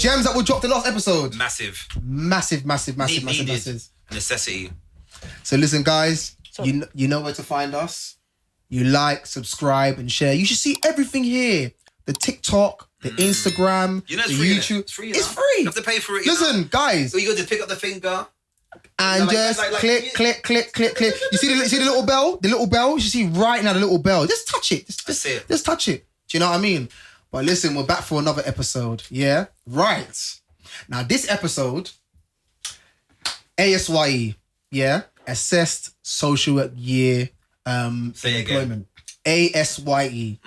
gems that were dropped in the last episode. Massive. Massive. Necessity. So listen, guys, you know where to find us. You like, subscribe, and share. You should see everything here. The TikTok, the Instagram, you know it's the free, YouTube. It's free. It's free. You have to pay for it. Listen, guys. So you got to pick up the finger. And just click. You see the little bell? The little bell? You should see right now the little bell. Just touch it. Just touch it. Do you know what I mean? But listen, we're back for another episode. Yeah? Right. Now, this episode, ASYE. Yeah? Assessed Social Work Year Say Employment. ASYE.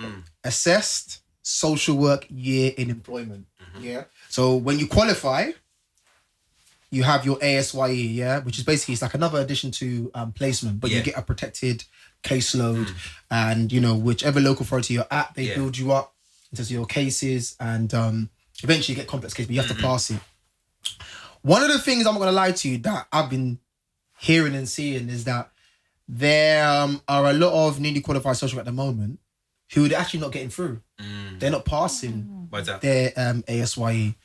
Assessed Social Work Year in Employment. Yeah? So when you qualify, you have your ASYE, yeah, which is basically, it's like another addition to placement, but you get a protected caseload, and you know, whichever local authority you're at, they build you up in terms of your cases, and eventually you get complex cases, but you have to pass it. One of the things, I'm not going to lie to you, that I've been hearing and seeing is that there are a lot of newly qualified social work at the moment who are actually not getting through. They're not passing their ASYE.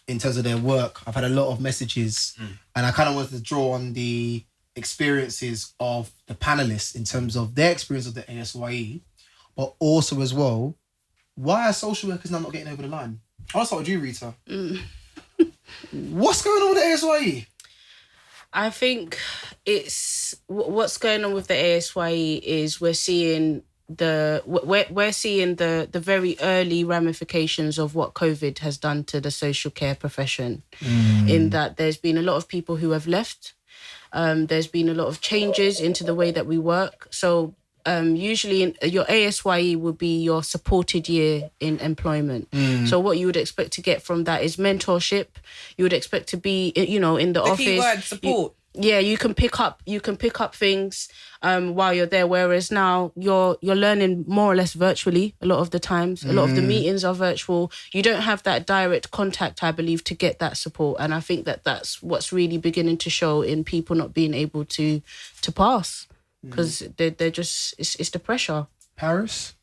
In terms of their work, I've had a lot of messages, and I kind of wanted to draw on the experiences of the panelists in terms of their experience of the ASYE, but also as well, why are social workers now not getting over the line? I'll start with you, Rita. What's going on with the ASYE? I think what's going on with the ASYE is we're seeing the very early ramifications of what COVID has done to the social care profession, in that there's been a lot of people who have left. There's been a lot of changes into the way that we work. So usually your ASYE will be your supported year in employment. So what you would expect to get from that is mentorship. You would expect to be, in the office. The key word, support. You can pick up things while you're there, whereas now you're learning more or less virtually a lot of the times. A lot of the meetings are virtual. You don't have that direct contact, I believe, to get that support, and I think that's what's really beginning to show in people not being able to pass, because they're just it's the pressure. Paris?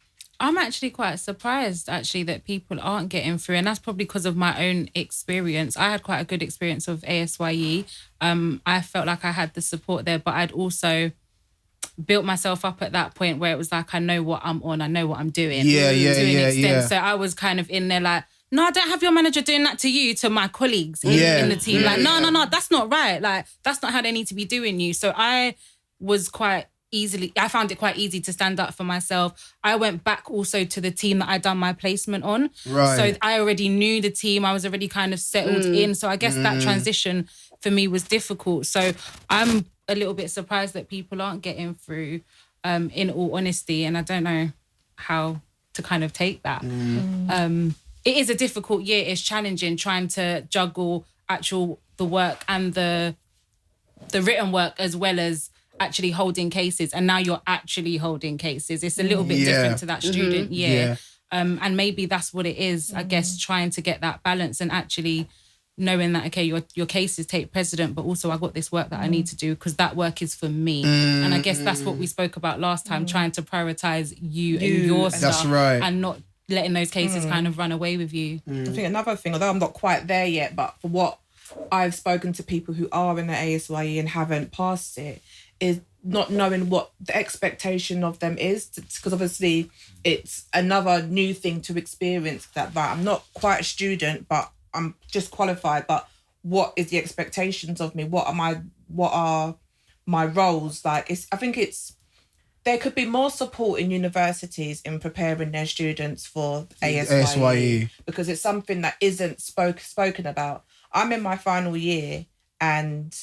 I'm actually quite surprised, that people aren't getting through. And that's probably because of my own experience. I had quite a good experience of ASYE. I felt like I had the support there, but I'd also built myself up at that point where it was like, I know what I'm on, I know what I'm doing. To an extent. So I was kind of in there like, no, I don't have your manager doing that to you, to my colleagues in the team. No, that's not right. Like, that's not how they need to be doing you. So I found it quite easy to stand up for myself. I went back also to the team that I'd done my placement on. Right. So I already knew the team. I was already kind of settled in. So I guess that transition for me was difficult. So I'm a little bit surprised that people aren't getting through, in all honesty. And I don't know how to kind of take that. It is a difficult year. It's challenging trying to juggle the work and the written work, as well as actually holding cases, and now you're actually holding cases. It's a little bit different to that student year. And maybe that's what it is, I guess, trying to get that balance and actually knowing that, okay, your cases take precedent, but also I got this work that I need to do because that work is for me. And I guess that's what we spoke about last time, trying to prioritize you and your stuff, and not letting those cases kind of run away with you. I think another thing, although I'm not quite there yet, but for what I've spoken to people who are in the ASYE and haven't passed it, is not knowing what the expectation of them is, because obviously it's another new thing to experience that I'm not quite a student, but I'm just qualified, but what is the expectations of me? What are my roles? Like, I think there could be more support in universities in preparing their students for ASYE, because it's something that isn't spoken about. I'm in my final year and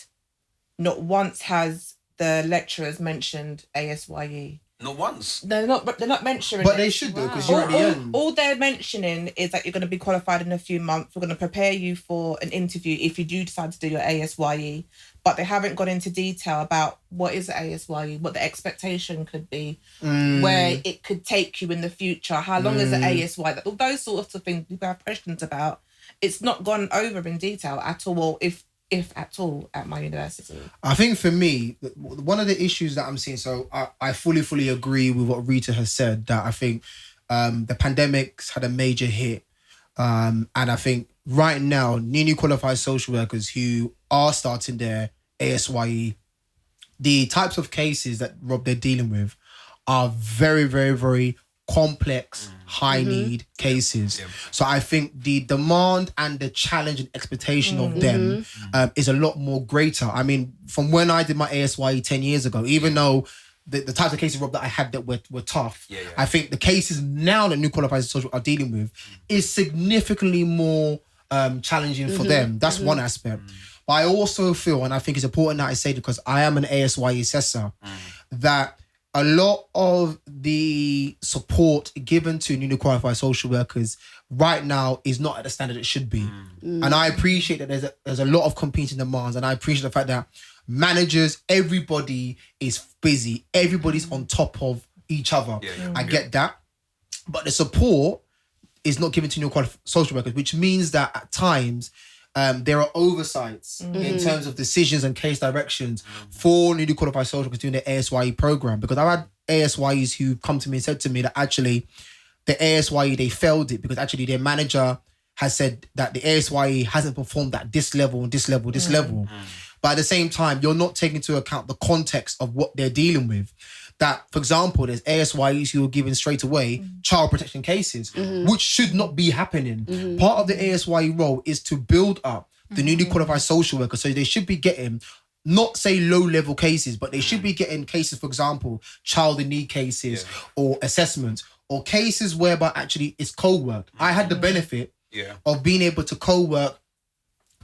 not once has the lecturers mentioned ASYE. Not once. They're not mentioning But it. they should, though, because you're at the end. All they're mentioning is that you're going to be qualified in a few months. We're going to prepare you for an interview if you do decide to do your ASYE. But they haven't gone into detail about what is the ASYE, what the expectation could be, where it could take you in the future, how long is the ASYE, all those sorts of things people have questions about. It's not gone over in detail at all, if at all, at my university. I think for me, one of the issues that I'm seeing, so I fully agree with what Rita has said, that I think the pandemic's had a major hit And I think right now, newly qualified social workers who are starting their ASYE, the types of cases that Rob they're dealing with are very, very, very complex, high need cases. So I think the demand and the challenge and expectation of them is a lot more greater. I mean, from when I did my ASYE 10 years ago, even though the types of cases, Rob, that I had that were tough, I think the cases now that new qualified social are dealing with is significantly more challenging for them. That's one aspect. But I also feel, and I think it's important that I say, because I am an ASYE assessor, that a lot of the support given to newly qualified social workers right now is not at the standard it should be. And I appreciate that there's a lot of competing demands, and I appreciate the fact that managers, everybody is busy. Everybody's on top of each other. I get that. But the support is not given to newly qualified social workers, which means that at times there are oversights in terms of decisions and case directions for newly qualified social workers doing the ASYE program. Because I've had ASYEs who come to me and said to me that actually the ASYE, they failed it because actually their manager has said that the ASYE hasn't performed at this level, this level, this level. But at the same time, you're not taking into account the context of what they're dealing with. That, for example, there's ASYEs who are given straight away child protection cases, which should not be happening. Part of the ASYE role is to build up the newly qualified social worker. So they should be getting, not say low-level cases, but they should be getting cases, for example, child in need cases or assessments or cases whereby actually it's co-work. I had the benefit of being able to co-work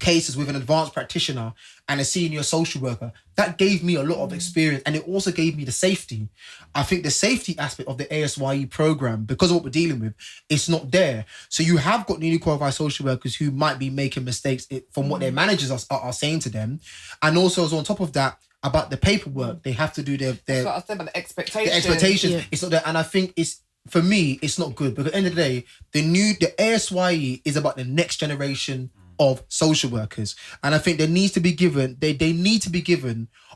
cases with an advanced practitioner and a senior social worker. That gave me a lot of experience, and it also gave me the safety. I think the safety aspect of the ASYE program, because of what we're dealing with, it's not there. So you have got newly qualified social workers who might be making mistakes from what their managers are saying to them. And also, as on top of that, about the paperwork, they have to do their That's what I said about the expectations. the expectations. It's not there. And I think for me, it's not good, because at the end of the day, the ASYE is about the next generation of social workers, and I think they need to be given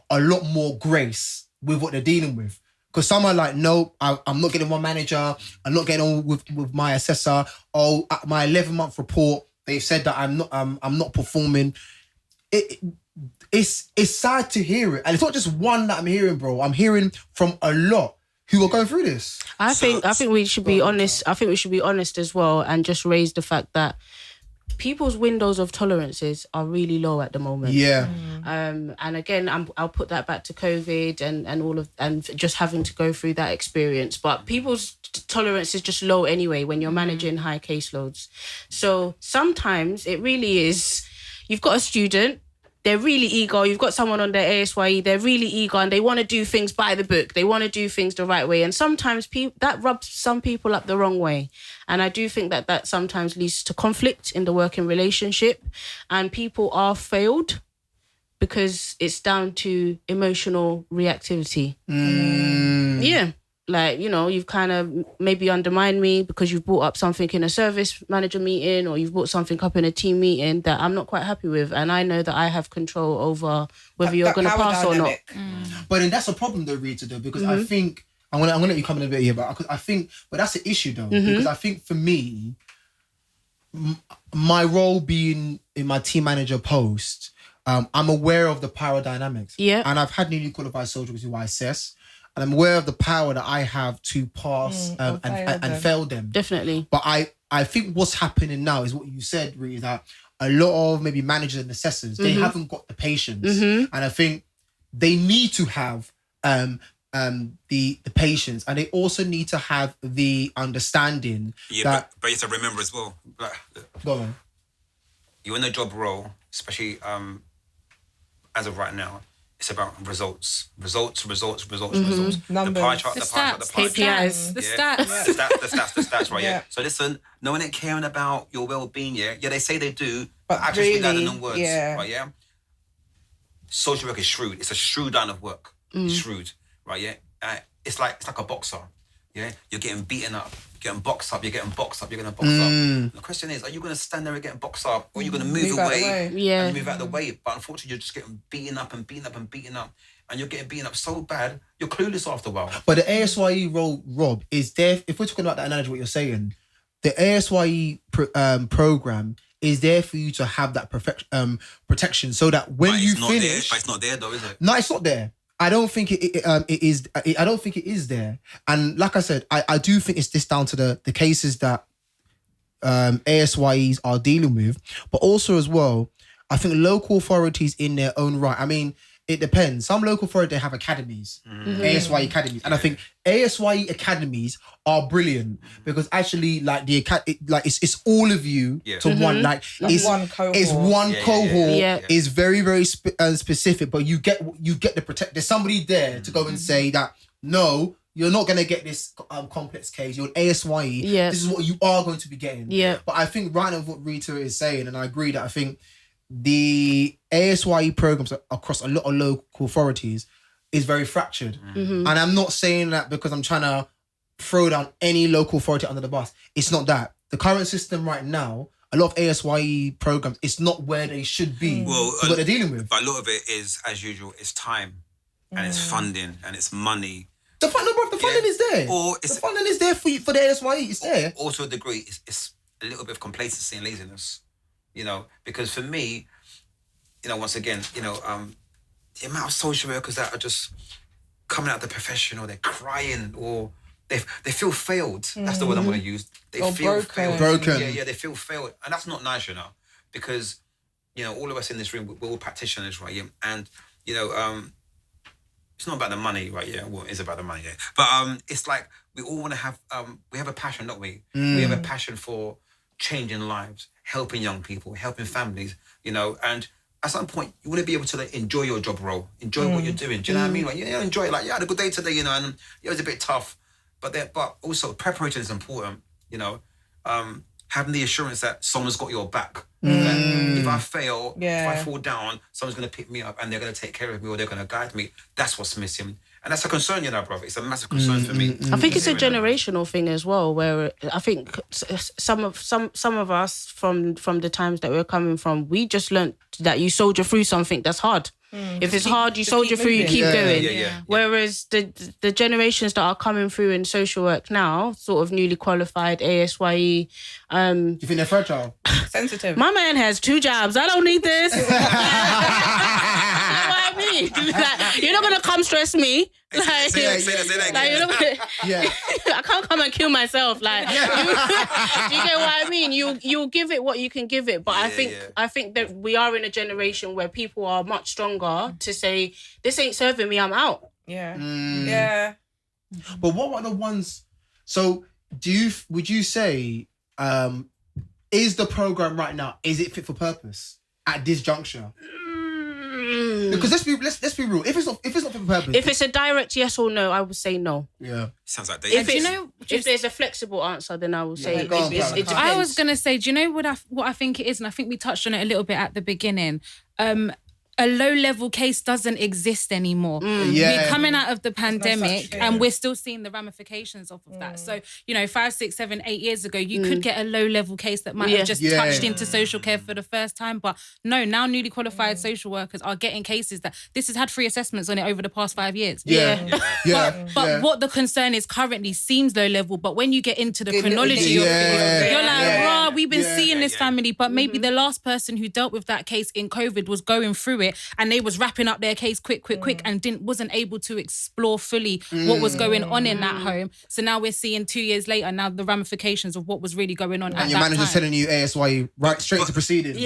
a lot more grace with what they're dealing with. Because some are like, no, I'm not getting one manager, I'm not getting on with my assessor. Oh, at my 11-month report, they've said that I'm not performing. It's sad to hear it, and it's not just one that I'm hearing, bro. I'm hearing from a lot who are going through this. I think we should be honest. I think we should be honest as well, and just raise the fact that people's windows of tolerances are really low at the moment. And again, I'll put that back to COVID and just having to go through that experience. But people's tolerance is just low anyway when you're managing high caseloads. So sometimes it really is, you've got a student, they're really eager. You've got someone on their ASYE, they're really eager and they want to do things by the book. They want to do things the right way. And sometimes that rubs some people up the wrong way. And I do think that sometimes leads to conflict in the working relationship. And people are failed because it's down to emotional reactivity. Yeah. Like, you've kind of maybe undermined me because you've brought up something in a service manager meeting, or you've brought something up in a team meeting that I'm not quite happy with. And I know that I have control over whether you're going to pass dynamic. Or not. But then that's a problem though, Rita, though, because I think, I'm gonna let you come in a bit here, but that's the issue though, because I think for me, my role being in my team manager post, I'm aware of the power dynamics. Yeah. And I've had newly qualified soldiers who I assess, and I'm aware of the power that I have to pass and fail them. Definitely. But I think what's happening now is what you said, really, that a lot of maybe managers and assessors, they haven't got the patience. And I think they need to have the patience, and they also need to have the understanding that... But you have to remember as well, Go on. you're in a job role, especially as of right now, it's about results. Results. Numbers. The pie chart, KPIs. The stats. The stats, right? Yeah. So listen, no one ain't caring about your well-being, yeah? Yeah, they say they do, But actions speak louder really, than words, yeah. right, yeah? Social work is shrewd. It's a shrewd line of work. It's shrewd, right, yeah? It's like a boxer, yeah? You're getting beaten up, you're getting boxed up, you're getting boxed up. The question is, are you going to stand there and get boxed up, or are you going to move away and move out of the way? But unfortunately, you're just getting beaten up, and you're getting beaten up so bad, you're clueless after a while. But the ASYE role, Rob, is there, if we're talking about that analogy, what you're saying, the ASYE program is there for you to have that protection, so that when But you it's not finish, there. But it's not there though, is it? no, it's not there. I don't think it is. I don't think it is there. And like I said, I do think it's just down to the cases that ASYEs are dealing with, but also as well, I think local authorities in their own right. I mean, it depends. Some local authorities, they have academies, ASYE academies, and I think ASYE academies are brilliant because actually, like it's all of you to one. Like it's one cohort. It's one cohort. Yeah. Is very very specific, but you get the protect. There's somebody there to go and say that no, you're not gonna get this complex case. You're an ASYE. Yeah. This is what you are going to be getting. Yeah. But I think right now what Rita is saying, and I agree that I think the ASYE programs across a lot of local authorities is very fractured. And I'm not saying that because I'm trying to throw down any local authority under the bus. It's not that. The current system right now, a lot of ASYE programs, it's not where they should be. Well, to what they're dealing with. But a lot of it is, as usual, it's time and it's funding and it's money. The funding is there. Or The it's funding is there for you, for the ASYE. It's there. or to a degree, it's a little bit of complacency and laziness, you know, because for me, you know, once again, you know, the amount of social workers that are just coming out of the profession, or they're crying, or they feel failed. That's the word I'm going to use. They Or feel broken. Broken. Yeah, they feel failed, and that's not nice, you know, because you know all of us in this room, we're all practitioners, right? Yeah, and you know, it's not about the money, right? Yeah, well, it's about the money, yeah. But it's like we all want to have we have a passion, don't we? We have a passion for changing lives, helping young people, helping families, you know, and at some point you want to be able to like enjoy your job role, enjoy what you're doing. Do you know what I mean? Like, yeah, enjoy it. Like, yeah, I had a good day today, you know, and it was a bit tough, but also preparation is important, you know. Having the assurance that someone's got your back. That if I fail, if I fall down, someone's going to pick me up and they're going to take care of me, or they're going to guide me. That's what's missing. And that's a concern, you know, brother. It's a massive concern for me. I think it's a generational thing as well, where I think some of us from the times that we're coming from, we just learnt that you soldier through something that's hard. If it's hard, you soldier through, you keep going. Yeah. Whereas the generations that are coming through in social work now, sort of newly qualified ASYE, Do you think they're fragile? Sensitive. my man has 2 jobs. I don't need this. You know what I mean? Like, you're not gonna come stress me. Like, Say that like, you're not gonna, Yeah. I can't come and kill myself. Like, you get what I mean? You'll give it what you can give it. But I think that we are in a generation where people are much stronger to say, this ain't serving me, I'm out. Yeah. Yeah. But what are the ones? So, would you say, is the program right now, is it fit for purpose at this juncture? Because let's be real. If it's not fit for purpose, If it's a direct yes or no, I would say no. yeah. Sounds like If, they. if there's a flexible answer, then I will say go on, it Clara. depends. I was gonna say, do you know what I think it is? And I think we touched on it a little bit at the beginning. A low-level case doesn't exist anymore. Yeah. We're coming out of the pandemic such thing. and we're still seeing the ramifications of that. So, you know, 5, 6, 7, 8 years ago, you could get a low-level case that might have just touched into social care for the first time. But no, now newly qualified social workers are getting cases that this has had 3 assessments on it over the past 5 years. But what the concern is currently seems low-level, but when you get into the chronology of it, you're like, rah, we've been seeing this family, but maybe the last person who dealt with that case in COVID was going through it and they was wrapping up their case quick and wasn't able to explore fully what was going on in that home. So now we're seeing 2 years later now the ramifications of what was really going on at And your that manager's time. telling you ASYE right straight to proceedings.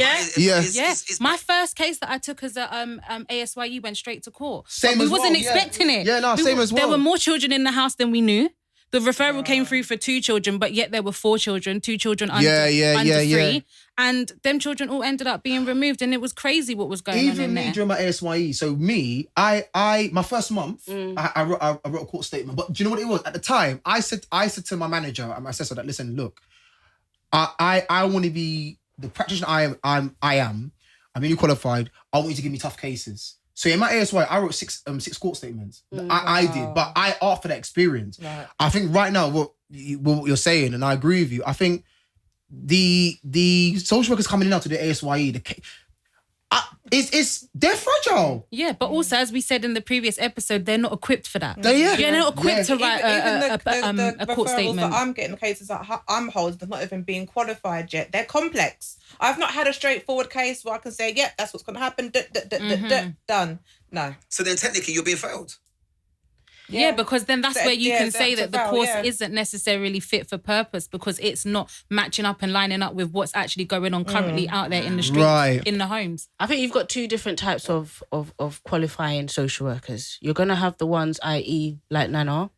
My first case that I took as a ASYE went straight to court. Same But we as wasn't well, yeah. expecting it. Yeah, no, same as well. There were more children in the house than we knew. The referral came through for 2 children, but yet there were 4 children, 2 children under 3. And them children all ended up being removed, and it was crazy what was going on Even in me there. during my ASYE, so me, I my first month, I wrote a court statement. But do you know what it was? At the time, I said to my manager and my assessor that, listen, look, I want to be the practitioner I am. I'm newly qualified. I want you to give me tough cases. So in my ASYE, I wrote 6 court statements. I did, but I asked for that experience. Right. I think right now what you're saying, and I agree with you. I think the social workers coming in now to the ASYE, They're fragile. Yeah, but also, as we said in the previous episode, they're not equipped for that. Yeah. They're not equipped to write the a court referrals statement. that I'm getting, cases that I'm holding, they're not even being qualified yet. They're complex. I've not had a straightforward case where I can say, yep, that's what's going to happen. Done. No. So then technically you're being failed. Yeah, because then that's where you can say that the course yeah. isn't necessarily fit for purpose because it's not matching up and lining up with what's actually going on currently out there in the streets, Right. in the homes. I think you've got two different types of qualifying social workers. You're going to have the ones, i.e. like Nana,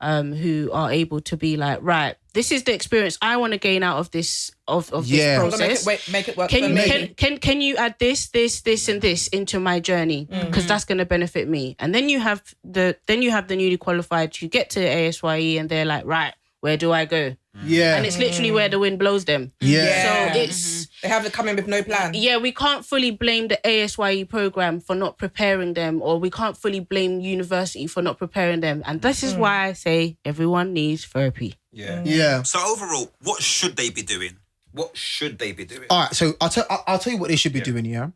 who are able to be like, right, this is the experience I want to gain out of this this process. Make it work for me. Can you add this, and this into my journey? Because that's going to benefit me. And then you have the newly qualified who get to ASYE and they're like, right, where do I go? Yeah. And it's literally where the wind blows them. Yeah. So it's... They have to come in with no plan. Yeah, we can't fully blame the ASYE program for not preparing them, or we can't fully blame university for not preparing them. And this is why I say everyone needs therapy. Yeah. So overall, what should they be doing? What should they be doing? All right, so I'll tell you what they should be doing, yeah?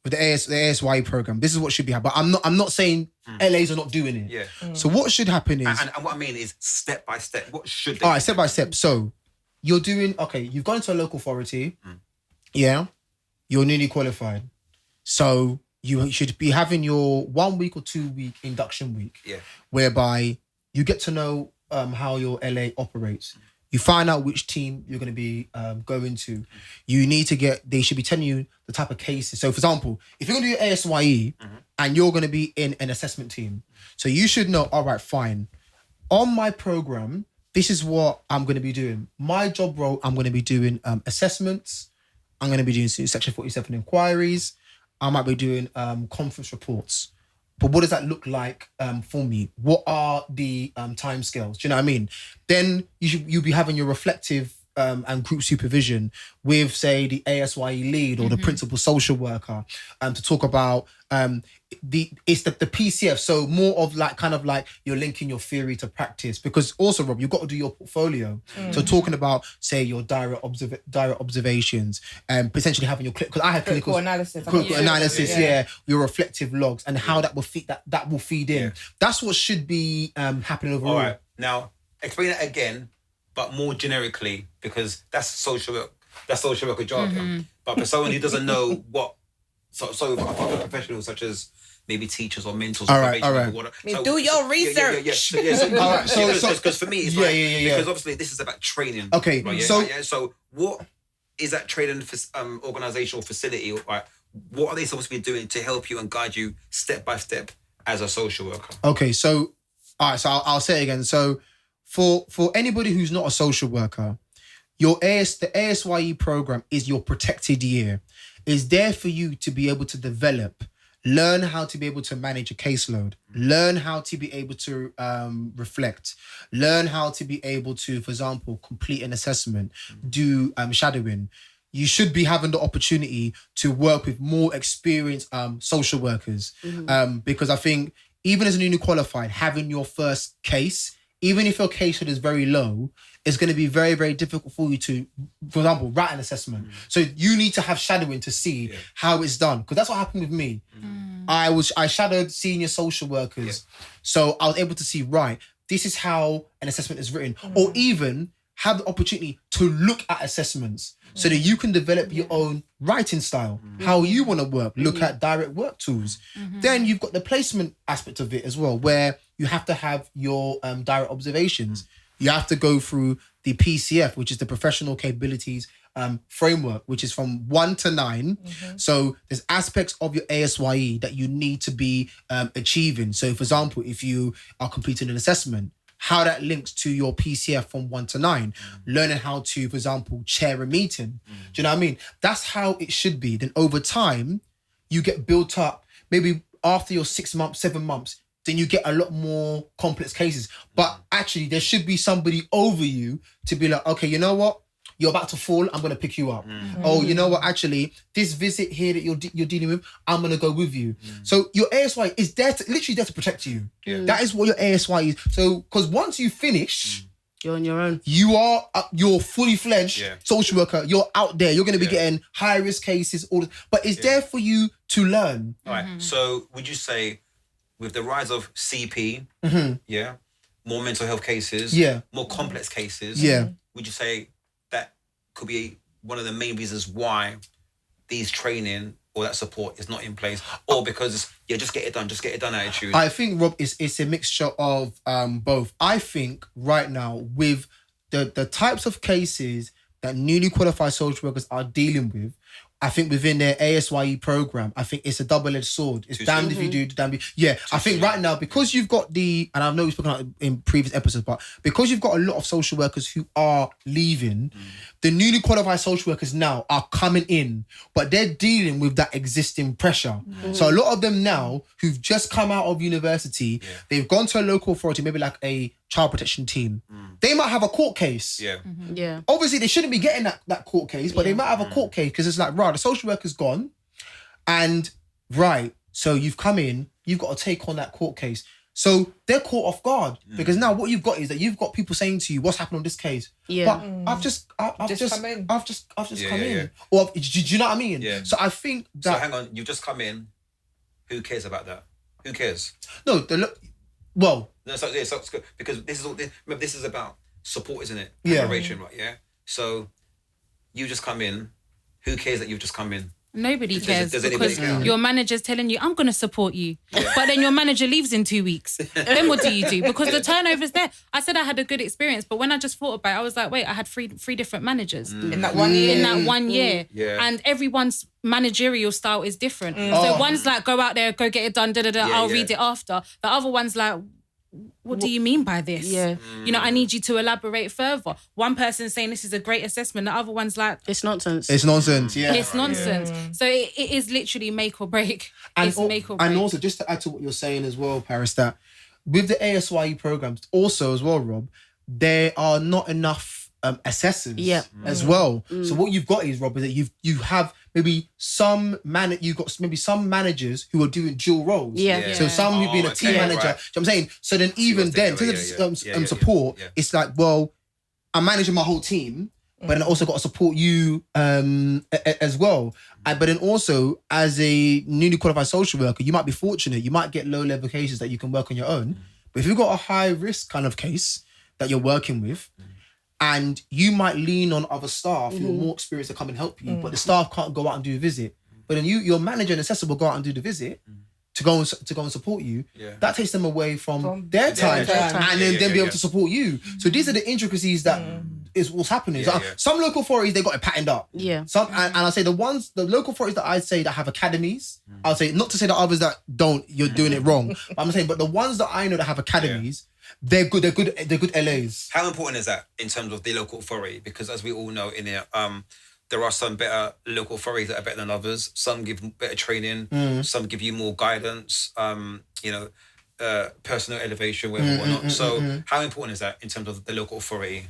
With the ASYE program. This is what should be happening. But I'm not saying LAs are not doing it. Yeah. So what should happen is... And what I mean is step by step. What should they All right, step by step. So you're doing... Okay, you've gone to a local authority. Yeah. You're newly qualified. So you should be having your 1 week or 2 week induction week. Yeah. Whereby you get to know how your LA operates. You find out which team you're going to be going to. You need to they should be telling you the type of cases. So, for example, if you're going to do your ASYE and you're going to be in an assessment team, so you should know, all right, fine. On my program, this is what I'm going to be doing. My job role, I'm going to be doing assessments. I'm going to be doing Section 47 inquiries. I might be doing conference reports. But what does that look like for me? What are the timescales? Do you know what I mean? Then you'll be having your reflective and group supervision with, say, the ASYE lead or the principal social worker to talk about the PCF. So more of like kind of like you're linking your theory to practice, because also, Rob, you've got to do your portfolio. So talking about, say, your direct observations and potentially having your because I had clinical analysis, your reflective logs and how that will feed in. Yeah. That's what should be happening overall. All right. Now, explain it again, but more generically, because that's social worker jargon. But for someone who doesn't know what, so for other professionals such as maybe teachers or mentors, all right. Do your research. Because for me, it's because obviously this is about training. Okay, right? So what is that training organisation or facility? Right? What are they supposed to be doing to help you and guide you step by step as a social worker? Okay, so all right, so I'll say it again. So for anybody who's not a social worker, the ASYE program is your protected year. It's there for you to be able to develop, learn how to be able to manage a caseload, learn how to be able to reflect, learn how to be able to, for example, complete an assessment, do shadowing. You should be having the opportunity to work with more experienced social workers because I think even as a newly qualified, having your first case, even if your caseload is very low, it's going to be very, very difficult for you to, for example, write an assessment. So you need to have shadowing to see how it's done. Because that's what happened with me. I shadowed senior social workers. So I was able to see, right, this is how an assessment is written. Or even have the opportunity to look at assessments so that you can develop your own writing style, how you want to work, look at direct work tools. Then you've got the placement aspect of it as well, where you have to have your direct observations. You have to go through the PCF, which is the Professional Capabilities Framework, which is from 1 to 9. So there's aspects of your ASYE that you need to be achieving. So, for example, if you are completing an assessment, how that links to your PCF from 1 to 9, learning how to, for example, chair a meeting. Do you know what I mean? That's how it should be. Then over time, you get built up. Maybe after your 6 months, 7 months, then you get a lot more complex cases. But actually, there should be somebody over you to be like, okay, you know what? You're about to fall, I'm going to pick you up. Oh, you know what? Actually, this visit here that you're dealing with, I'm going to go with you. So your ASYE is literally there to protect you. That is what your ASYE is. So, because once you finish, You're on your own. You're fully fledged social worker. You're out there. You're going to be getting high risk cases. But it's there for you to learn. All right. So would you say, with the rise of CP, more mental health cases, more complex cases, would you say that could be one of the main reasons why these training or that support is not in place, or because just get it done attitude? I think, Rob, it's a mixture of both. I think right now with the types of cases that newly qualified social workers are dealing with, I think within their ASYE program, I think it's a double-edged sword. It's damned if you do, damned if you... Yeah, I think right now, because you've got and I know we've spoken about it in previous episodes, but because you've got a lot of social workers who are leaving, the newly qualified social workers now are coming in, but they're dealing with that existing pressure. So a lot of them now, who've just come out of university, they've gone to a local authority, maybe like a child protection team. They might have a court case. Yeah. Obviously, they shouldn't be getting that court case, but they might have a court case because it's like, right, the social worker's gone, and right, so you've come in, you've got to take on that court case. So they're caught off guard because now what you've got is that you've got people saying to you, "What's happened on this case?" Yeah. But I've just come in. I've just come in. Or do you know what I mean? Yeah. So I think that. So hang on, you've just come in. Who cares about that? Who cares? No, well. No, so it's good because this is all. Remember, this is about support, isn't it? Yeah. Preparation, right? Yeah. So you just come in. Who cares that you've just come in? Nobody cares does anybody because care? your manager's telling you, I'm going to support you. But then your manager leaves in 2 weeks. Then what do you do? Because the turnover's there. I said I had a good experience, but when I just thought about it, I was like, wait, I had three different managers. In that 1 year? In that 1 year. Yeah. And everyone's managerial style is different. So one's like, go out there, go get it done, I'll read it after. The other one's like, what do you mean by this? Yeah. You know, I need you to elaborate further. One person's saying this is a great assessment. The other one's like, It's nonsense. It's nonsense. Yeah. it's nonsense. So it is literally make or break. It's make or break. And also, just to add to what you're saying as well, Paris, that with the ASYE programs, also as well, Rob, there are not enough assessors as well. So what you've got is, Rob, is that you have maybe some managers who are doing dual roles. Yeah. So some who've been a team manager. Right. So I'm saying, so then even then, in terms of support, it's like, well, I'm managing my whole team, but then I also got to support you as well. But then also, as a newly qualified social worker, you might be fortunate. You might get low-level cases that you can work on your own. But if you've got a high-risk kind of case that you're working with, and you might lean on other staff who are more experienced to come and help you, but the staff can't go out and do a visit. But then your manager and assessor will go out and do the visit to go and support you. Yeah. That takes them away from their time, and then be able to support you. So these are the intricacies that is what's happening. Some local authorities, they got it patterned up. Yeah. Some and I say the local authorities that I say that have academies, I'll say, not to say that others that don't, you're doing it wrong. But I'm saying, but the ones that I know that have academies, they're good LAs. How important is that in terms of the local authority? Because as we all know in here, there are some better local authorities that are better than others. Some give better training. Some give you more guidance. Personal elevation, whatnot. So how important is that in terms of the local authority?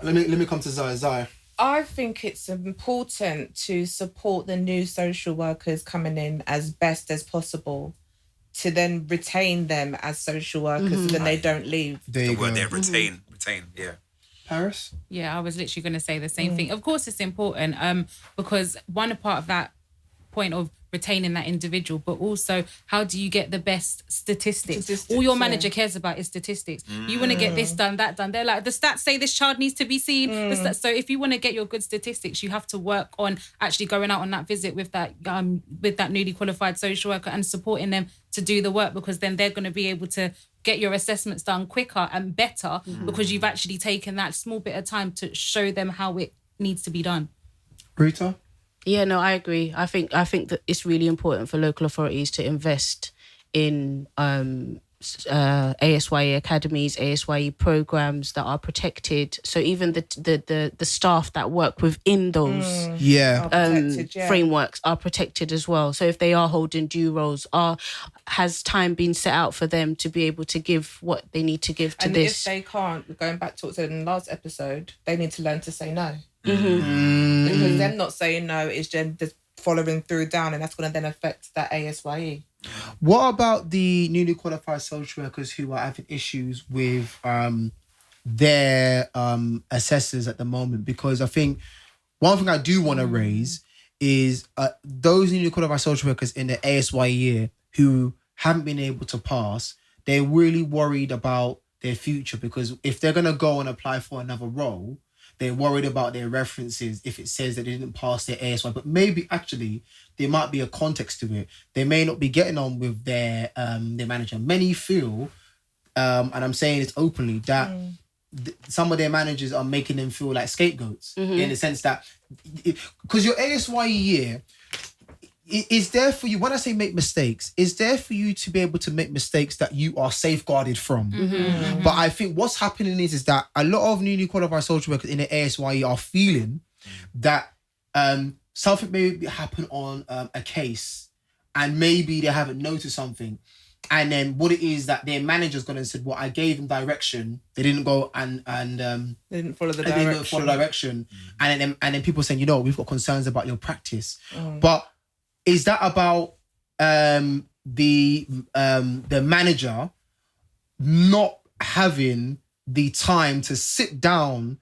Let me come to Zai. I think it's important to support the new social workers coming in as best as possible, to then retain them as social workers so then they don't leave. The word there, retain, yeah. Paris? Yeah, I was literally going to say the same thing. Of course, it's important because one part of that point of retaining that individual, but also how do you get the best statistics? All your manager cares about is statistics. You want to get this done, that done. They're like, the stats say this child needs to be seen. So if you want to get your good statistics, you have to work on actually going out on that visit with that newly qualified social worker and supporting them to do the work, because then they're going to be able to get your assessments done quicker and better because you've actually taken that small bit of time to show them how it needs to be done. Rita? Yeah, no, I agree. I think that it's really important for local authorities to invest in ASYE academies, ASYE programs that are protected. So even the staff that work within those frameworks are protected as well. So if they are holding due roles, has time been set out for them to be able to give what they need to give to this? And if they can't, going back to what I said in the last episode, they need to learn to say no. Because them not saying no is just following through down, and that's going to then affect that ASYE. What about the newly qualified social workers who are having issues with their assessors at the moment, because I think one thing I do want to raise is those newly qualified social workers in the ASYE year who haven't been able to pass. They're really worried about their future, because if they're going to go and apply for another role, they're worried about their references if it says that they didn't pass their ASYE. But maybe actually there might be a context to it. They may not be getting on with their manager. Many feel, and I'm saying this openly, that some of their managers are making them feel like scapegoats, in the sense that, because your ASYE year is there for you. When I say make mistakes, it's there for you to be able to make mistakes that you are safeguarded from. But I think what's happening is that a lot of newly qualified social workers in the ASYE are feeling that something may happen on a case, and maybe they haven't noticed something. And then what it is that their manager's gone and said, well, I gave them direction. They didn't go and they didn't follow the direction. They didn't follow direction. And then people saying, you know, we've got concerns about your practice. But is that about the manager not having the time to sit down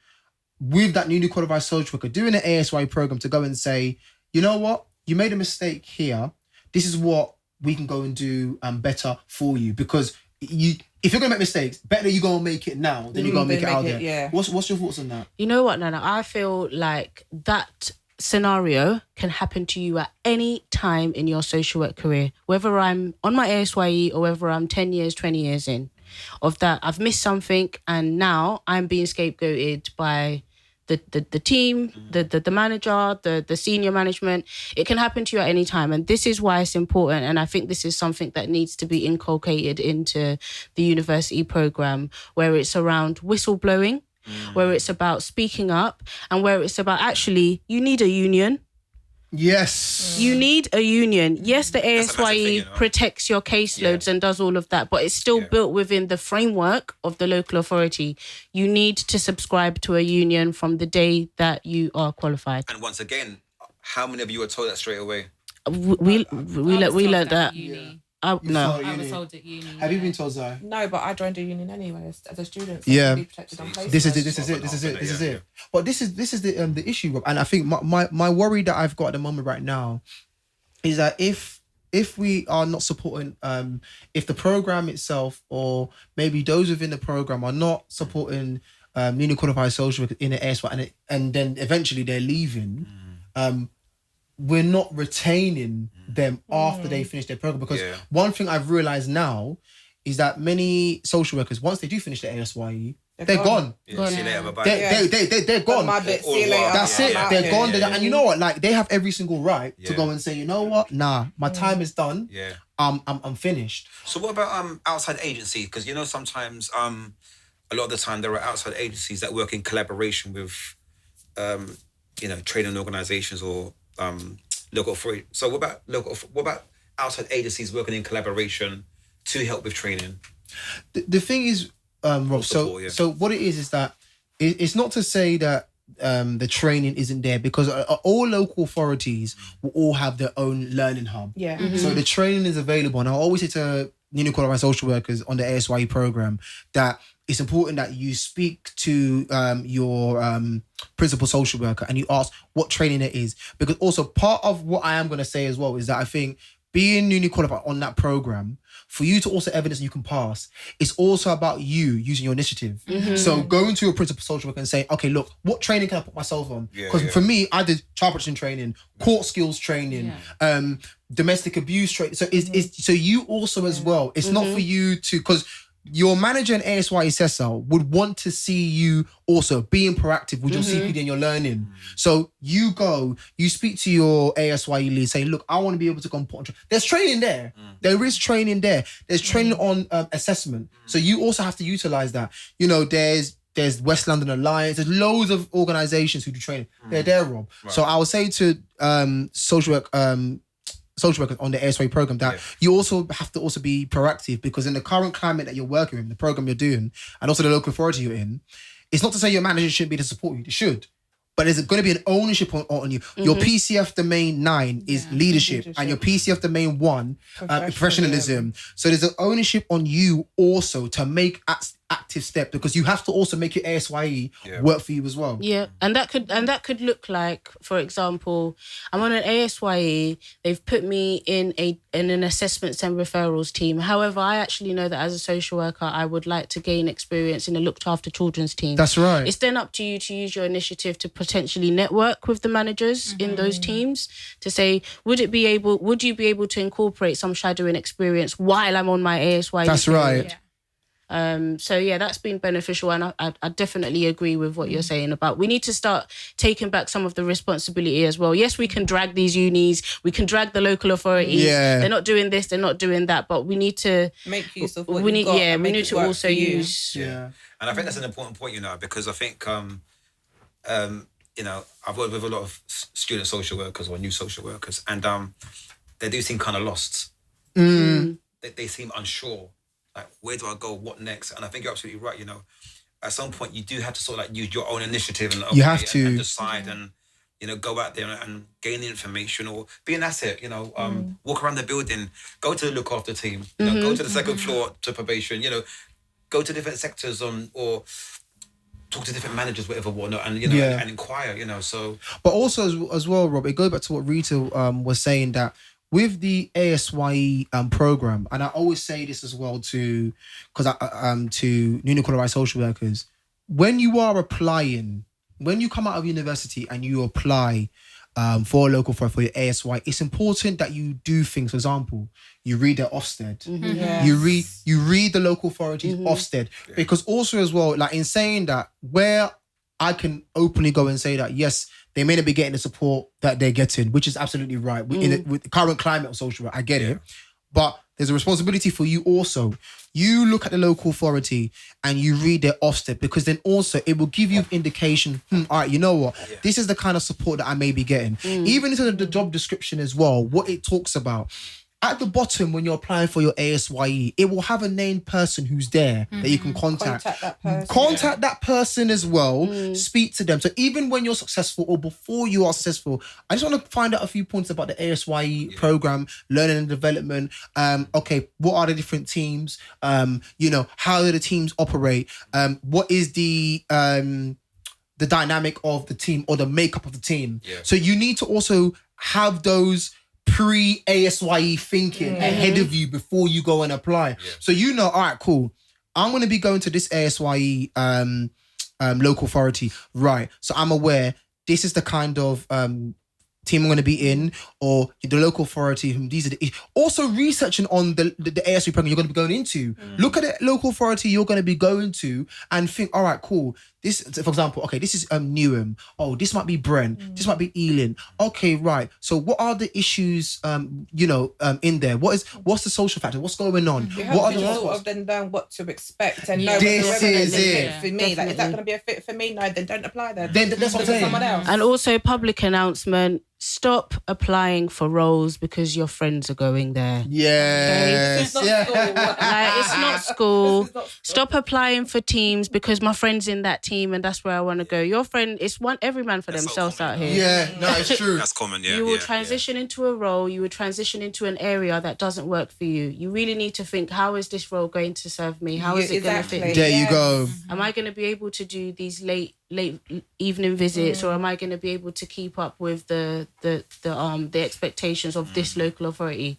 with that newly qualified social worker doing an ASYE program to go and say, you know what, you made a mistake here. This is what we can go and do better for you, because if you're gonna make mistakes, better you go and make it now than you go and make it out there. Yeah. What's your thoughts on that? You know what, Nana? I feel like that scenario can happen to you at any time in your social work career, whether I'm on my ASYE or whether I'm 10 years, 20 years in. Of that, I've missed something and now I'm being scapegoated by the team, the manager, the senior management. It can happen to you at any time. And this is why it's important. And I think this is something that needs to be inculcated into the university program, where it's around whistleblowing, where it's about speaking up, and where it's about actually, you need a union. Yes. You need a union. Yes, the That's a massive ASYE thing, you know? protects your caseloads and does all of that, but it's still built within the framework of the local authority. You need to subscribe to a union from the day that you are qualified. And once again, how many of you were told that straight away? We learned that. You No. saw I was uni. told at uni. Have you been told, Zai? No, but I joined a union anyway as a student. So Yeah. I can be protected on placement. This is it. But this is the issue, Rob. And I think my worry that I've got at the moment right now is that if we are not supporting, if the program itself or maybe those within the program are not supporting newly qualified social workers in the ASYE, and then eventually they're leaving, we're not retaining them after they finish their program. Because one thing I've realized now is that many social workers, once they do finish their ASYE, they're gone. Yeah, see you later, bye-bye. They're gone. My bit, see you later. That's it. Yeah, They're yeah, gone. yeah, And you know what? Like, they have every single right to Yeah. go and say, you know what? Nah, my time is done. Yeah. I'm finished. So what about outside agencies? Because you know sometimes a lot of the time there are outside agencies that work in collaboration with training organisations or local authority. So what about outside agencies working in collaboration to help with training? The thing is, Rob, support, so what it is that it's not to say that the training isn't there, because all local authorities will all have their own learning hub. Yeah. So the training is available. And I always say to newly qualified social workers on the ASYE program that it's important that you speak to your principal social worker and you ask what training it is. Because also part of what I am going to say as well is that I think being newly qualified on that program, for you to also evidence you can pass, it's also about you using your initiative. So going to your principal social worker and saying, okay, look, what training can I put myself on? Because for me, I did child protection training, court skills training, domestic abuse training. So it's so you also as well. It's not for you to, because your manager and ASYE assessor would want to see you also being proactive with your CPD and your learning. So you go, you speak to your ASYE lead, say, look, I want to be able to go and put on there's training there. There is training there. There's training on assessment. So you also have to utilize that. You know, there's West London Alliance. There's loads of organisations who do training. They're there, Rob. Right. So I would say to social workers on the ASYE program that you also have to also be proactive, because in the current climate that you're working in, the program you're doing, and also the local authority you're in, it's not to say your manager shouldn't be to support you. They should. But there's going to be an ownership on you. Your PCF domain 9 is leadership, and your PCF domain 1, professionalism. So there's an ownership on you also to make active active step because you have to also make your ASYE work for you as well. Yeah, and that could look like, for example, I'm on an ASYE. They've put me in an assessments and referrals team. However, I actually know that as a social worker, I would like to gain experience in a looked after children's team. That's right. It's then up to you to use your initiative to potentially network with the managers in those teams to say, would you be able to incorporate some shadowing experience while I'm on my ASYE? That's right. Yeah. So yeah, that's been beneficial, and I definitely agree with what you're saying about we need to start taking back some of the responsibility as well. Yes, we can drag these unis, we can drag the local authorities. Yeah. They're not doing this, they're not doing that, but we need to Make use of what we you've need got yeah and we make need it to work also for you. use Yeah. And I think that's an important point, because I think, I've worked with a lot of student social workers or new social workers, and they do seem kind of lost. They seem unsure. Like, where do I go? What next? And I think you're absolutely right. At some point you do have to sort of like use your own initiative and You have to. and decide and go out there and gain the information or be an asset. Walk around the building, go to the look after team, go to the second floor to probation. Go to different sectors or talk to different managers, whatever, whatnot, and and inquire. So. But also as well, Rob, it goes back to what Rita was saying, that with the ASYE program, and I always say this as well to newly qualified social workers, when you are applying, when you come out of university and you apply for a local authority for your ASYE, it's important that you do things. For example, you read their Ofsted, Yes. you read the local authority's Ofsted, because also as well, like in saying that, where I can openly go and say that yes, they may not be getting the support that they're getting, which is absolutely right. With the current climate of social work, I get it. But there's a responsibility for you also. You look at the local authority and you read their Ofsted, because then also it will give you indication, all right, you know what? This is the kind of support that I may be getting. Even into the job description as well, what it talks about. At the bottom, when you're applying for your ASYE, it will have a named person who's there that you can contact. Contact that person as well. Speak to them. So even when you're successful or before you are successful, I just want to find out a few points about the ASYE program, learning and development. Okay, what are the different teams? How do the teams operate? What is the dynamic of the team or the makeup of the team? So you need to also have those pre-ASYE thinking ahead of you before you go and apply. So all right, cool. I'm going to be going to this ASYE local authority. Right. So I'm aware this is the kind of team I'm going to be in, or the local authority, these are the... Also researching on the ASYE program you're going to be going into. Look at the local authority you're going to be going to and think, all right, cool. This, for example, okay, this is Newham. Oh, this might be Brent. This might be Ealing. Okay, right. So what are the issues, in there? What's the social factor? What's going on? You have What to are the... sort of then know what to expect and know This whether is it's a it. fit for me. Like, is that going to be a fit for me? No, then don't apply then. Then that's what I'm Look at saying. someone else. And also, public announcement: stop applying for roles because your friends are going there. Yes. This is not Yeah. school. Like, it's not school. This is not school. Stop applying for teams because my friend's in that team and that's where I want to go. Your friend, it's every man for That's so themselves common. out here. Yeah, no, it's true. That's common, yeah. You will transition into a role, you will transition into an area that doesn't work for you. You really need to think, how is this role going to serve me? How is it going to fit me? There you go. Am I going to be able to do these late evening visits, or am I going to be able to keep up with the expectations of this local authority?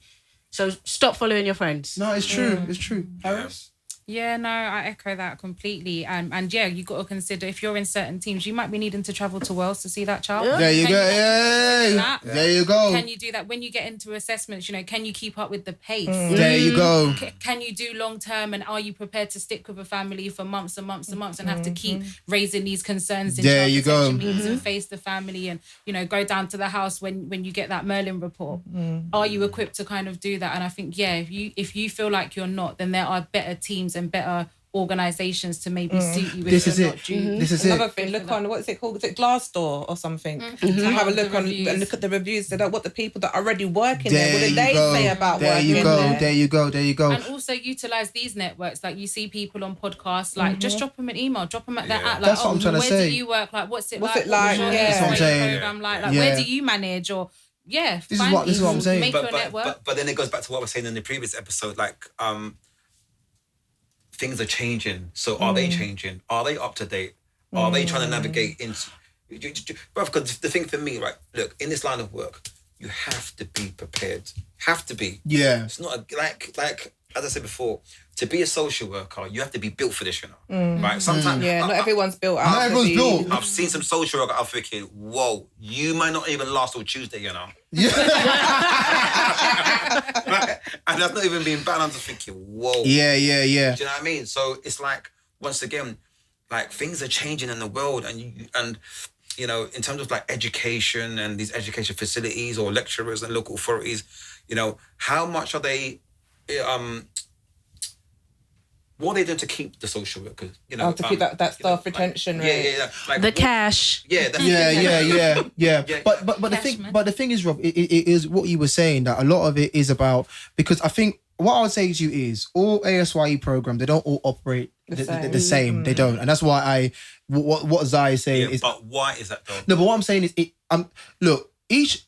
So stop following your friends. No, it's true. It's true. Harris? Yeah, no, I echo that completely. And yeah, you got to consider if you're in certain teams, you might be needing to travel to Wales to see that child. Yeah. There you Can go. actually do Yay. that? There you go. Can you do that when you get into assessments? Can you keep up with the pace? There you go. Can you do long term, and are you prepared to stick with a family for months and months and months and have to keep raising these concerns in There child you go. protection meetings and face the family and go down to the house when you get that Merlin report? Are you equipped to kind of do that? And I think if you feel like you're not, then there are better teams and better organisations to maybe suit you. This is it. Due. This is Another it. thing, look on, what is it called? Is it Glassdoor or something? To have a look on and look at the reviews, so that what the people that are already working there, what There did you they go. say about There working you go. there? There you go. There you go. And also utilise these networks. Like, you see people on podcasts, like just drop them an email, drop them at their app. Like, That's what I'm trying to where say. do you work? Like, what's it What's like? it like? What was your Yeah. That's what I'm saying. program like? Like, Yeah. where do you manage? Or This is find what I'm saying. Make your network. But then it goes back to what I was saying in the previous episode. Like, things are changing. So are they changing? Are they up to date? Are they trying to navigate into... Bro, because the thing for me, right, look, in this line of work, you have to be prepared. Have to be. Yeah. It's not like as I said before, to be a social worker, you have to be built for this, you know. Right? Sometimes not everyone's built out. Not everyone's built. I've seen some social worker, I'm thinking, whoa, you might not even last till Tuesday, you know. Yeah. Right? And that's not even being bad. I'm just thinking, whoa. Yeah. Do you know what I mean? So it's like, once again, like things are changing in the world, and you know, in terms of like education and these education facilities or lecturers and local authorities, you know, how much are they, what are they doing to keep the social workers? You know, to keep that staff retention rate. Yeah. Like, The cash. Yeah, that's Yeah. But the thing is, Rob, it is what you were saying, that a lot of it is about, because I think what I would say to you is all ASYE programs, they don't all operate the same. They don't, and that's why what Zai is saying is. But why is that though? No, but what I'm saying is, look,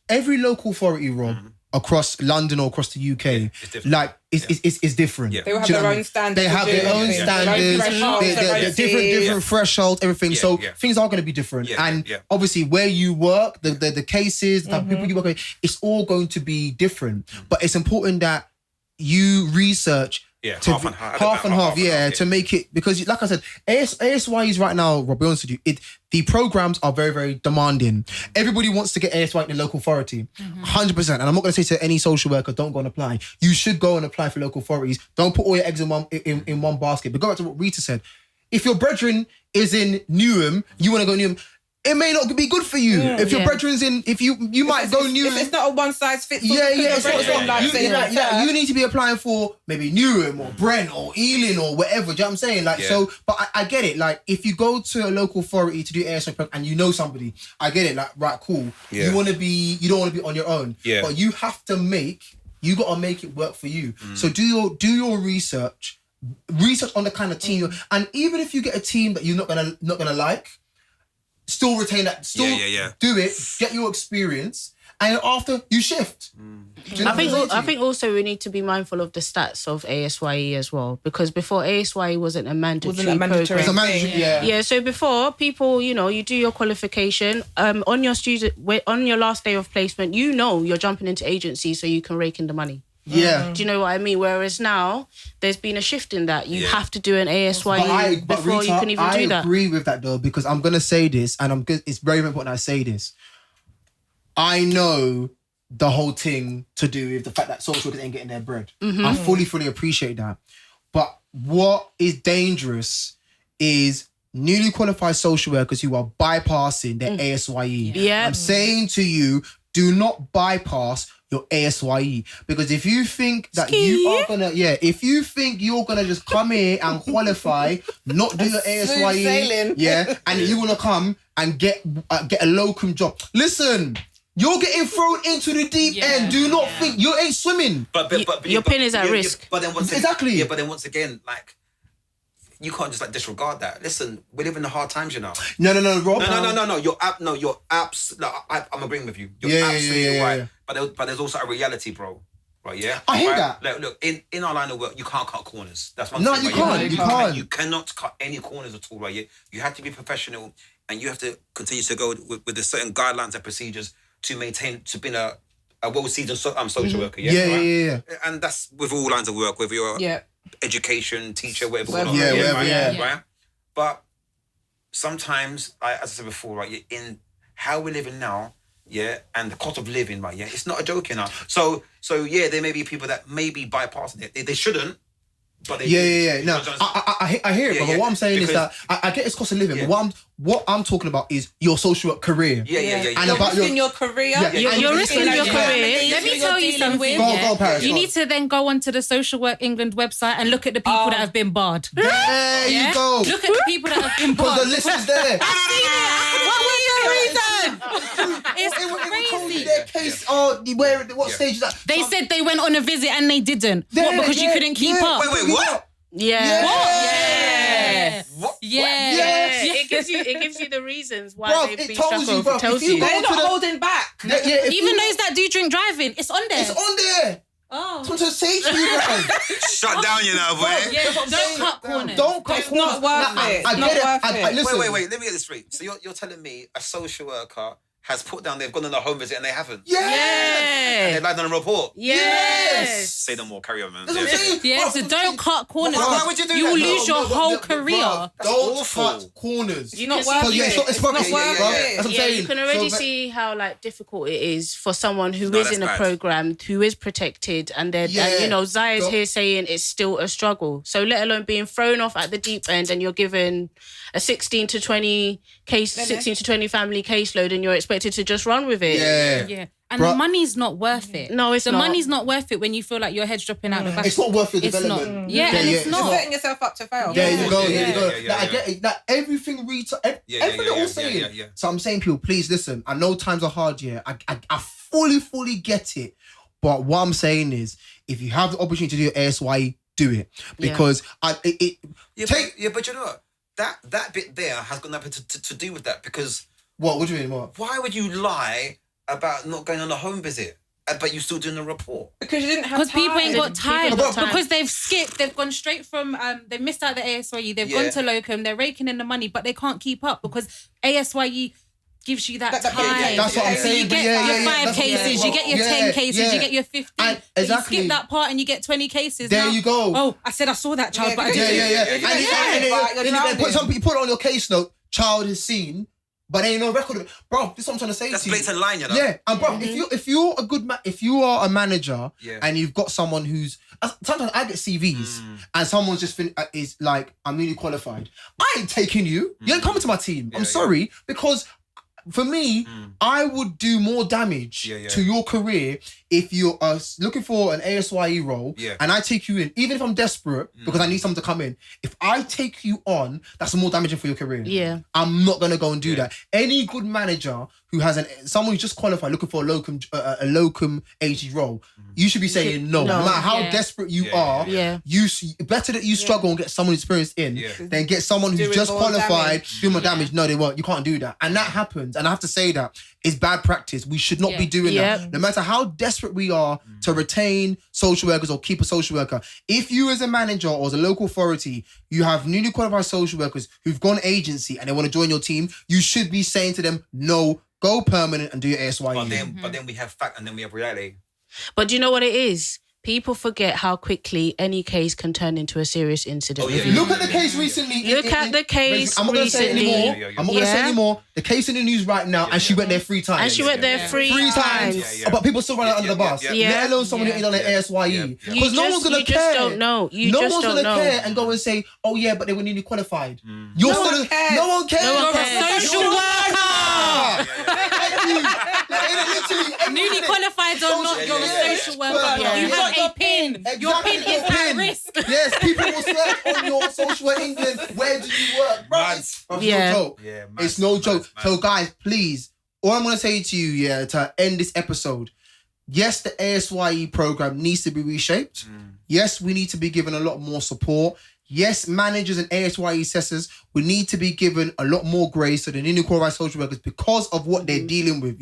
every local authority, Rob, across London or across the UK, it's different. They will have their own standards. They have their own standards, they're different thresholds, everything. So things are going to be different. And obviously where you work, the cases, the type of people you work with, it's all going to be different. But it's important that you research half and half, to make it, because like I said, ASYEs right now, Rob, be honest with you, the programs are very, very demanding. Everybody wants to get ASYE in the local authority, 100%. And I'm not going to say to any social worker, don't go and apply. You should go and apply for local authorities. Don't put all your eggs in one basket. But go back to what Rita said. If your brethren is in Newham, you want to go Newham, it may not be good for you. If your brethren's in, you might go Newham. It's not a one size fits all. You need to be applying for maybe Newham or Brent or Ealing or whatever. Do you know what I'm saying? So, but I get it. Like, if you go to a local authority to do ASYE and you know somebody, I get it. Like, right, cool. Yeah. You don't want to be on your own. Yeah. But you have to you got to make it work for you. So do your research on the kind of team, and even if you get a team that you're not gonna like, still retain that. Still do it. Get your experience, and after you shift. I think also we need to be mindful of the stats of ASYE as well, because before ASYE wasn't a mandatory program. It was a mandatory, So before, people, you do your qualification on your last day of placement, you're jumping into agency so you can rake in the money. Yeah. Do you know what I mean? Whereas now, there's been a shift in that. You have to do an ASYE before Rita, you can even do that. I agree with that though, because I'm going to say this, and it's very important I say this. I know the whole thing to do with the fact that social workers ain't getting their bread. I fully appreciate that. But what is dangerous is newly qualified social workers who are bypassing their ASYE. Yeah. I'm saying to you, do not bypass your ASYE, because if you think that if you think you're gonna just come here and qualify, not do your ASYE, and you wanna come and get a locum job, listen, you're getting thrown into the deep end. Do not think you ain't swimming. But your pin is at risk. But then once again, like, you can't just like disregard that. Listen, we live in the hard times, you know. No, Rob. No. You're I'm agreeing with you. You're absolutely right. Yeah. But there's also a reality, bro. Right? Yeah. I hear that. Like, look, in our line of work, you can't cut corners. That's one thing. No, you can't. You cannot cut any corners at all, right? You have to be professional, and you have to continue to go with the certain guidelines and procedures to maintain to be a well-seasoned social worker. Yeah. And that's with all lines of work, whether you're education, teacher, whatever. Right? But sometimes, as I said before, right, in how we're living now, and the cost of living, right, it's not a joke, you know. So there may be people that may be bypassing it. They shouldn't, but they No, I hear it, but what I'm saying is that I get it's cost of living, but what I'm talking about is your social work career. And about your career. You're risking your career. Let me tell you something. Go, Paris. You need to then go onto the Social Work England website and look at the people that have been barred. There you go. Look at the people that have been barred. Because the list is there. What was the reason? It's crazy. Their case, what stage is that? They said they went on a visit and they didn't. What, because you couldn't keep up? Wait, what? What? It gives you the reasons why they've been struck off. It tells you. They're not holding back. Even those that do drink driving, it's on there. It's on there. Oh. I'm trying to say to you, bro. Shut down, you know, boy. Yeah, That's what I'm don't saying. cut corners. Don't cut It's corners. not worth it. I It's get not it. worth it. Listen. Wait. Let me get this straight. So you're telling me a social worker has put down, they've gone on a home visit and they haven't? Yeah. And they've lied on a report? Yes. Say no more. Carry on, man. That's what I'm saying. Yeah, so don't cut corners. Why would you do You that? will No, lose your whole Bro, career. don't awful. cut corners. It's not can worth see- it. It's It's not not worth worth it, bro. it. That's what I'm Yeah, saying. you can already So, see how like difficult it is for someone who No, is that's in a bad. program, who is protected, and they're Yeah. and, you know, Zaya's Go- here saying it's still a struggle. So let alone being thrown off at the deep end, and you're given a 16 to 20 family caseload, and you're expected to just run with it. Yeah. Yeah. And Bruh. the money's not worth it. No, it's the not. money's not worth it when you feel like your head's dropping out the back. It's not worth your It's not. development. Yeah, and it's You're not. setting yourself up to fail. There you go. Yeah, There you go. yeah, I get it. Like everything everything they're all saying. yeah. So I'm saying, people, please listen. I know times are hard. Yeah, I fully get it. But what I'm saying is, if you have the opportunity to do ASYE, do it because But you know what? That bit there has got nothing to do with that, because what? What do you mean? What? why would you lie about not going on a home visit, but you still doing a report? Because you didn't have Because people ain't got time. People ain't got time. Because they've skipped, they've gone straight from, they missed out the ASYE, they've Yeah. gone to locum, they're raking in the money, but they can't keep up because ASYE gives you that That- time. That's what I'm So saying, you but get yeah, your yeah, 5 that's what- cases, you get your yeah, 10 cases, yeah. you get your 15. And But exactly. you skip that part and you get 20 cases. There now. you go. Oh, I said I saw that child, Yeah, but I yeah, didn't. Yeah. If you And don't you- get it right, you're then you put drowning. you put it on your case note. Child is seen, but there ain't no record of it. Bro, this is what I'm trying to say That's to you. blatant lying, you know? Yeah, and bro, if you're a good if you are a manager Yeah. and you've got someone who's sometimes I get CVs and someone's just is like, I'm newly qualified. I ain't taking you. You ain't coming to my team. I'm sorry, because for me, I would do more damage to your career if you are looking for an ASYE role and I take you in, even if I'm desperate because I need someone to come in. If I take you on, that's more damaging for your career. Yeah. I'm not gonna go and do that. Any good manager who has someone who's just qualified looking for a locum AG role, you should be saying no. No matter how desperate you are, you better that you struggle and get someone experienced in than get someone who's Doing just more qualified, damage. do more damage. No, they won't. You can't do that. And that happens. And I have to say that it's bad practice. We should not be doing that. No matter how desperate we are to retain social workers or keep a social worker. If you as a manager or as a local authority, you have newly qualified social workers who've gone agency and they want to join your team, you should be saying to them, no, go permanent and do your ASYE. But then we have fact and then we have reality. But do you know what it is? People forget how quickly any case can turn into a serious incident. Oh, yeah, Look at the case recently. Look at the case I'm not going to say recently. anymore. I'm not going to say anymore. The case in the news right now, and she went there 3 times. And she went there three times. But people still run out under the bus. Yeah. Let alone someone who ain't on an ASYE. Because no one's going to care. You just don't know. You no just one's don't going to know. care and go and say, oh yeah, but they were newly qualified. You're No still one cares. No one cares. No one You're a cares. Social worker! Newly Newly qualified or not, you're a social worker. Yeah. You have a pin. Your pin is at risk. Yes, people will search on your social work England. Where do you work? Bro, it's no Yeah. joke. Yeah, man. It's no joke. Man. So guys, please, all I'm gonna say to you, to end this episode, yes, the ASYE program needs to be reshaped. Yes, we need to be given a lot more support. Yes, managers and ASYE assessors, we need to be given a lot more grace to the newly qualified social workers because of what they're dealing with,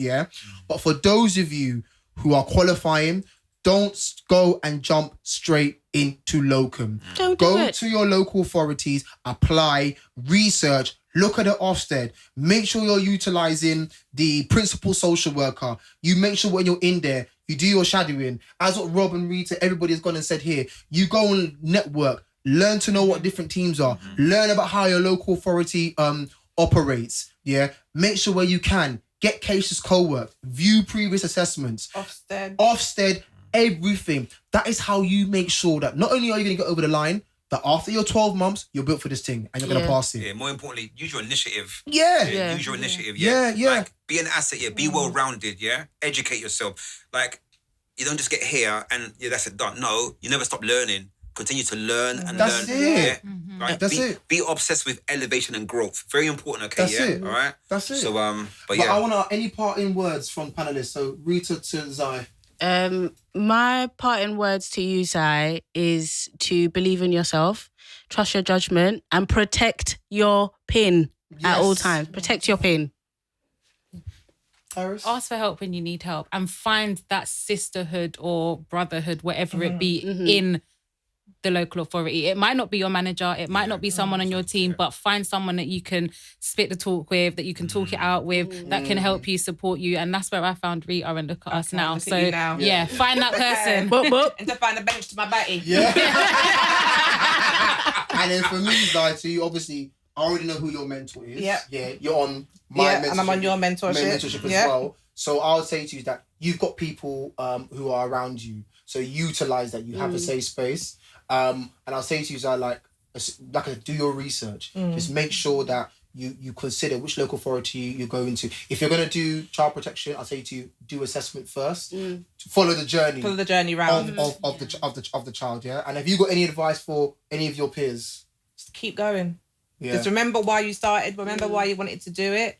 But for those of you who are qualifying, don't go and jump straight into locum. Don't do Go it. to your local authorities, apply, research, look at the Ofsted. Make sure you're utilising the principal social worker. You make sure when you're in there, you do your shadowing. As what Rob and Rita, everybody has gone and said here, you go and network, learn to know what different teams are, learn about how your local authority operates. Make sure where you can, get cases co-worked, view previous assessments, Ofsted, everything. That is how you make sure that not only are you going to get over the line, that after your 12 months, you're built for this thing and you're going to pass it. Yeah, more importantly, use your initiative. Yeah. Use your initiative. Yeah. Like, be an asset. Be well-rounded. Educate yourself. Like, you don't just get here and that's it, done. No, you never stop learning. Continue to learn and That's learn. it. Right? That's it. Be obsessed with elevation and growth. Very important. Okay. That's it. All right. That's it. So but I want to any parting words from panelists. So Rita to Zai. My parting words to you, Zai, is to believe in yourself, trust your judgment, and protect your pin at all times. Protect your pin. Iris? Ask for help when you need help and find that sisterhood or brotherhood, whatever it be, in the local authority. It might not be your manager, it might not be someone on your team, but find someone that you can spit the talk with, that you can talk it out with, that can help you, support you. And that's where I found Rita, and look at us now. Look So at you now. yeah, find that person. And to find a bench to my batty. Yeah. And then for me, like, so you obviously, I already know who your mentor is. Yeah. Yeah, you're on my mentorship. And I'm on your mentorship. As well. So I would say to you that you've got people who are around you. So utilize that. You have a safe space. And I'll say to you, so like do your research. Just make sure that you consider which local authority you're going to. If you're going to do child protection, I'll say to you, do assessment first. Follow the journey. Follow the journey round. Of the child, yeah? And have you got any advice for any of your peers? Just keep going. Yeah. Just remember why you started. Remember why you wanted to do it.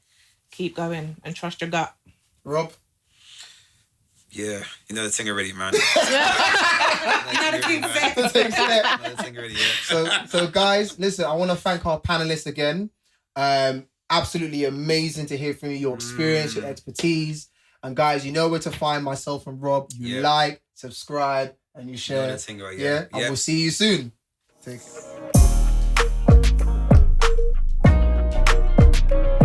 Keep going and trust your gut. Rob? Yeah, you know the thing already, man. You know the thing already, yeah. So guys, listen, I want to thank our panelists again. Absolutely amazing to hear from you, your experience, your expertise. And guys, you know where to find myself and Rob. You like, subscribe, and you share. You know the thing, right? Yeah. And we'll see you soon. Take care.